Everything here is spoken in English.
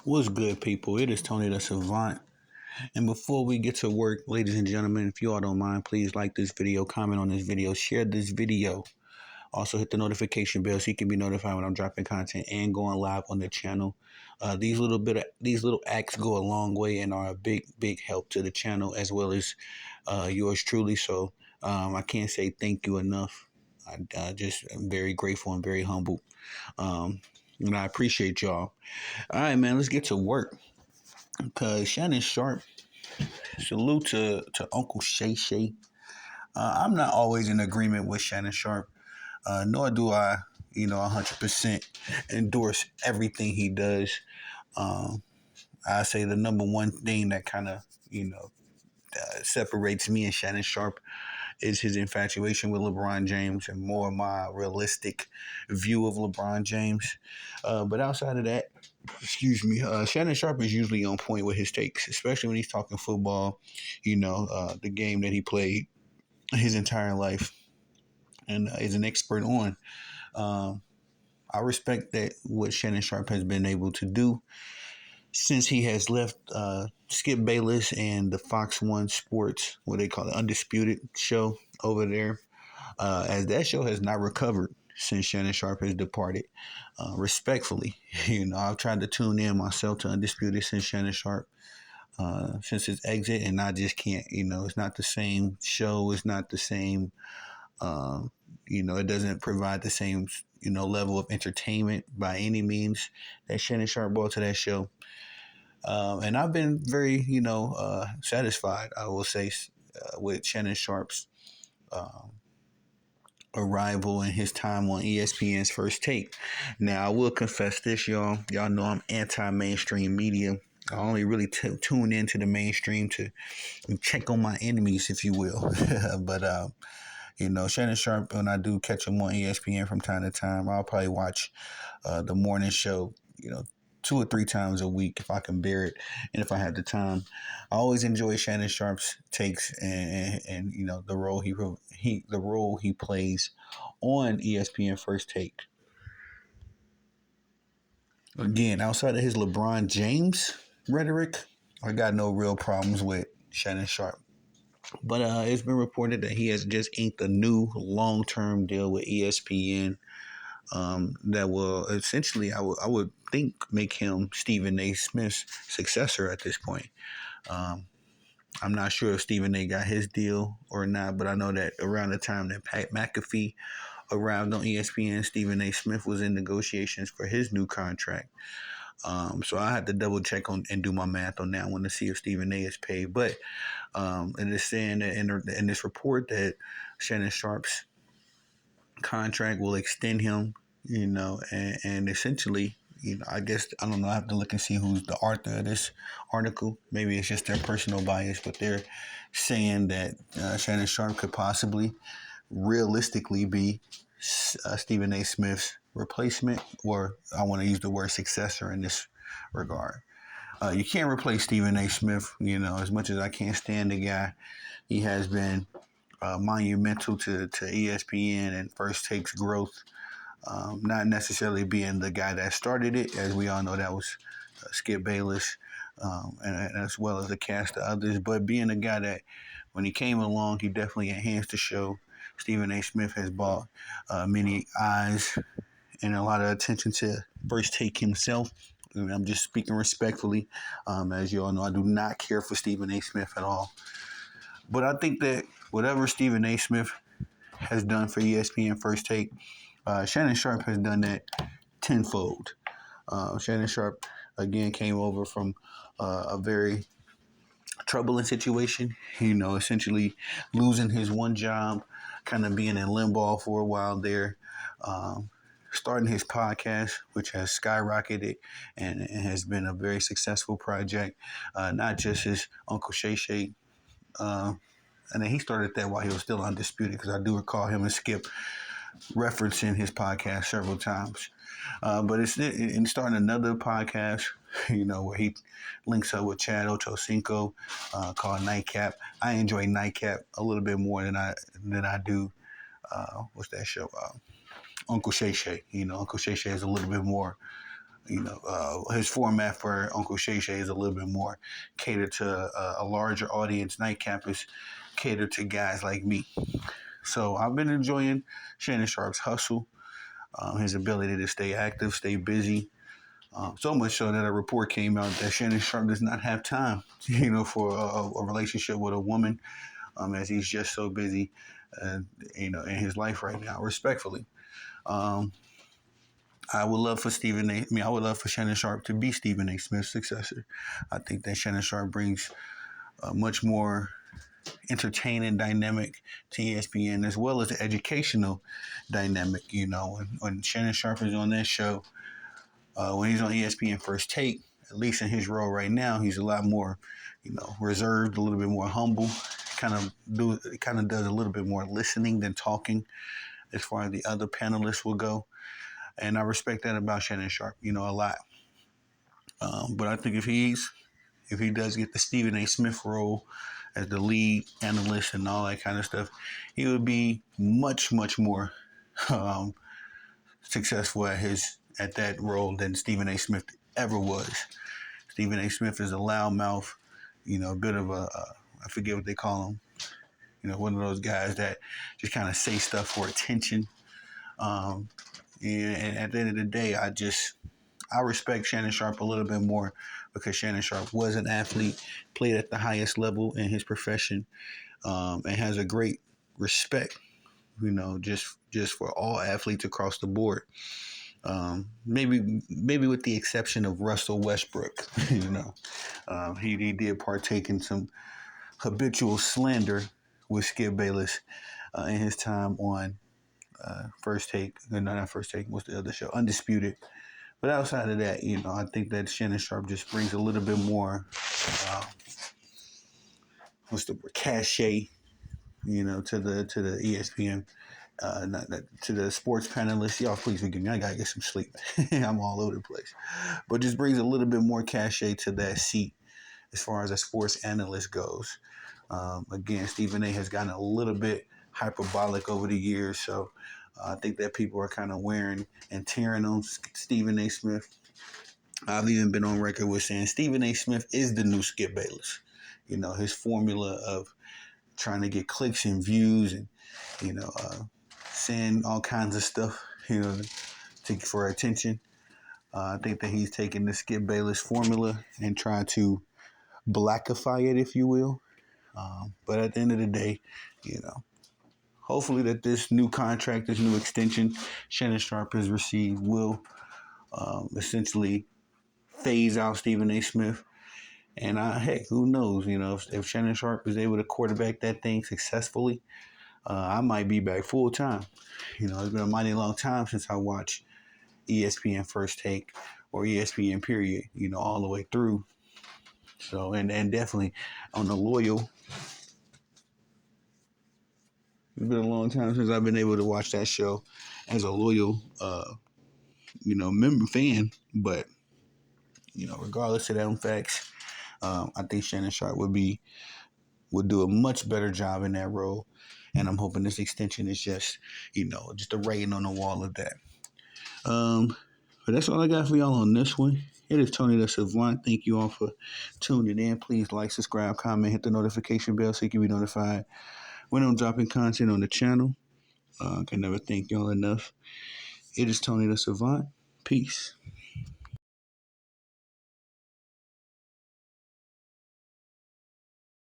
What's good, people? It is Tony the Savant. And before we get to work, ladies and gentlemen, if you all don't mind, please like this video, comment on this video, share this video. Also, hit the notification bell so you can be notified when I'm dropping content and going live on the channel. These little acts go a long way and are a big help to the channel as well as yours truly. So I can't say thank you enough. I just am very grateful and very humble. And I appreciate y'all. All right, man, let's get to work. Because Shannon Sharpe, salute to Uncle Shay Shay. I'm not always in agreement with Shannon Sharpe, nor do I, 100% endorse everything he does. Um, I say the number one thing that kind of, separates me and Shannon Sharpe is his infatuation with LeBron James and more my realistic view of LeBron James. But outside of that, Shannon Sharpe is usually on point with his takes, especially when he's talking football, the game that he played his entire life and is an expert on. Um, I respect that what Shannon Sharpe has been able to do since he has left Skip Bayless and the Fox One Sports, what they call the Undisputed show over there, as that show has not recovered since Shannon Sharpe has departed. Respectfully, I've tried to tune in myself to Undisputed since Shannon Sharpe. Since his exit, and I just can't. It's not the same show. It's not the same. It doesn't provide the same level of entertainment by any means that Shannon Sharpe brought to that show. And I've been very, satisfied, I will say, with Shannon Sharpe's um, arrival and his time on ESPN's First Take. Now, I will confess this, y'all. Y'all know I'm anti-mainstream media. I only really tune into the mainstream to check on my enemies, if you will. But, Shannon Sharpe, when I do catch him on ESPN from time to time, I'll probably watch the morning show, 2 or 3 times a week if I can bear it and if I have the time. I always enjoy Shannon Sharpe's takes and the role he plays on ESPN First Take. Again, outside of his LeBron James rhetoric, I got no real problems with Shannon Sharpe. But it's been reported that he has just inked a new long-term deal with ESPN that will essentially, I would think, make him Stephen A. Smith's successor at this point. Um, I'm not sure if Stephen A. got his deal or not, but I know that around the time that Pat McAfee arrived on ESPN, Stephen A. Smith was in negotiations for his new contract. So I had to double check on and do my math on that one to see if Stephen A. is paid. But it is saying that in this report that Shannon Sharpe's contract will extend him, and essentially, I guess, I don't know, I have to look and see who's the author of this article. Maybe it's just their personal bias, but they're saying that Shannon Sharpe could possibly realistically be Stephen A. Smith's replacement, or I want to use the word successor in this regard. You can't replace Stephen A. Smith, as much as I can't stand the guy. He has been monumental to ESPN and First Take's growth. Not necessarily being the guy that started it, as we all know that was Skip Bayless, and as well as a cast of others, but being a guy that when he came along, he definitely enhanced the show. Stephen A. Smith has brought many eyes and a lot of attention to First Take himself. I'm just speaking respectfully. As you all know, I do not care for Stephen A. Smith at all. But I think that whatever Stephen A. Smith has done for ESPN First Take, Shannon Sharpe has done that tenfold. Shannon Sharpe, again, came over from a very troubling situation, essentially losing his one job, kind of being in limbo for a while there. Starting his podcast, which has skyrocketed and has been a very successful project. Not just his Uncle Shay Shay. And then he started that while he was still undisputed, because I do recall him and Skip referencing his podcast several times. But it's in starting another podcast, where he links up with Chad Ochocinco, called Nightcap. I enjoy Nightcap a little bit more than I do. What's that show? Uncle Shay Shay. Uncle Shay Shay is a little bit more, his format for Uncle Shay Shay is a little bit more catered to a larger audience. Nightcap is catered to guys like me. So I've been enjoying Shannon Sharpe's hustle, his ability to stay active, stay busy. So much so that a report came out that Shannon Sharpe does not have time, for a relationship with a woman, as he's just so busy, in his life right now. Respectfully, um, I would love for I would love for Shannon Sharpe to be Stephen A. Smith's successor. I think that Shannon Sharpe brings a much more entertaining dynamic to ESPN, as well as the educational dynamic. When Shannon Sharpe is on that show, when he's on ESPN First Take, at least in his role right now, he's a lot more, reserved, a little bit more humble. Kind of does a little bit more listening than talking, as far as the other panelists will go. And I respect that about Shannon Sharpe, a lot. But I think if he does get the Stephen A. Smith role as the lead analyst and all that kind of stuff, he would be much, much more um, successful at that role than Stephen A. Smith ever was. Stephen A. Smith is a loudmouth, a bit of I forget what they call him, one of those guys that just kind of say stuff for attention. Um, and at the end of the day, I respect Shannon Sharpe a little bit more because Shannon Sharpe was an athlete, played at the highest level in his profession, and has a great respect, just for all athletes across the board. Maybe with the exception of Russell Westbrook, he did partake in some habitual slander with Skip Bayless in his time on First Take. No, not First Take. What's the other show? Undisputed. But outside of that, I think that Shannon Sharpe just brings a little bit more, uh, what's the word, cachet, to the ESPN, to the sports panelists. Y'all, please forgive me. I gotta get some sleep. I'm all over the place, but just brings a little bit more cachet to that seat as far as a sports analyst goes. Again, Stephen A. has gotten a little bit hyperbolic over the years, so I think that people are kind of wearing and tearing on Stephen A. Smith. I've even been on record with saying Stephen A. Smith is the new Skip Bayless. His formula of trying to get clicks and views and, saying all kinds of stuff, for attention. I think that he's taking the Skip Bayless formula and trying to blackify it, if you will. But at the end of the day, hopefully that this new contract, this new extension Shannon Sharpe has received will essentially phase out Stephen A. Smith. And heck, who knows? If Shannon Sharpe is able to quarterback that thing successfully, I might be back full time. It's been a mighty long time since I watched ESPN First Take or ESPN period, all the way through. So, and definitely on the loyal, it's been a long time since I've been able to watch that show as a loyal, member fan. But, regardless of them facts, I think Shannon Sharpe would do a much better job in that role. And I'm hoping this extension is just a writing on the wall of that. But that's all I got for y'all on this one. It is Tony the Savant. Thank you all for tuning in. Please like, subscribe, comment, hit the notification bell so you can be notified when I'm dropping content on the channel. I can never thank y'all enough. It is Tony the Savant. Peace.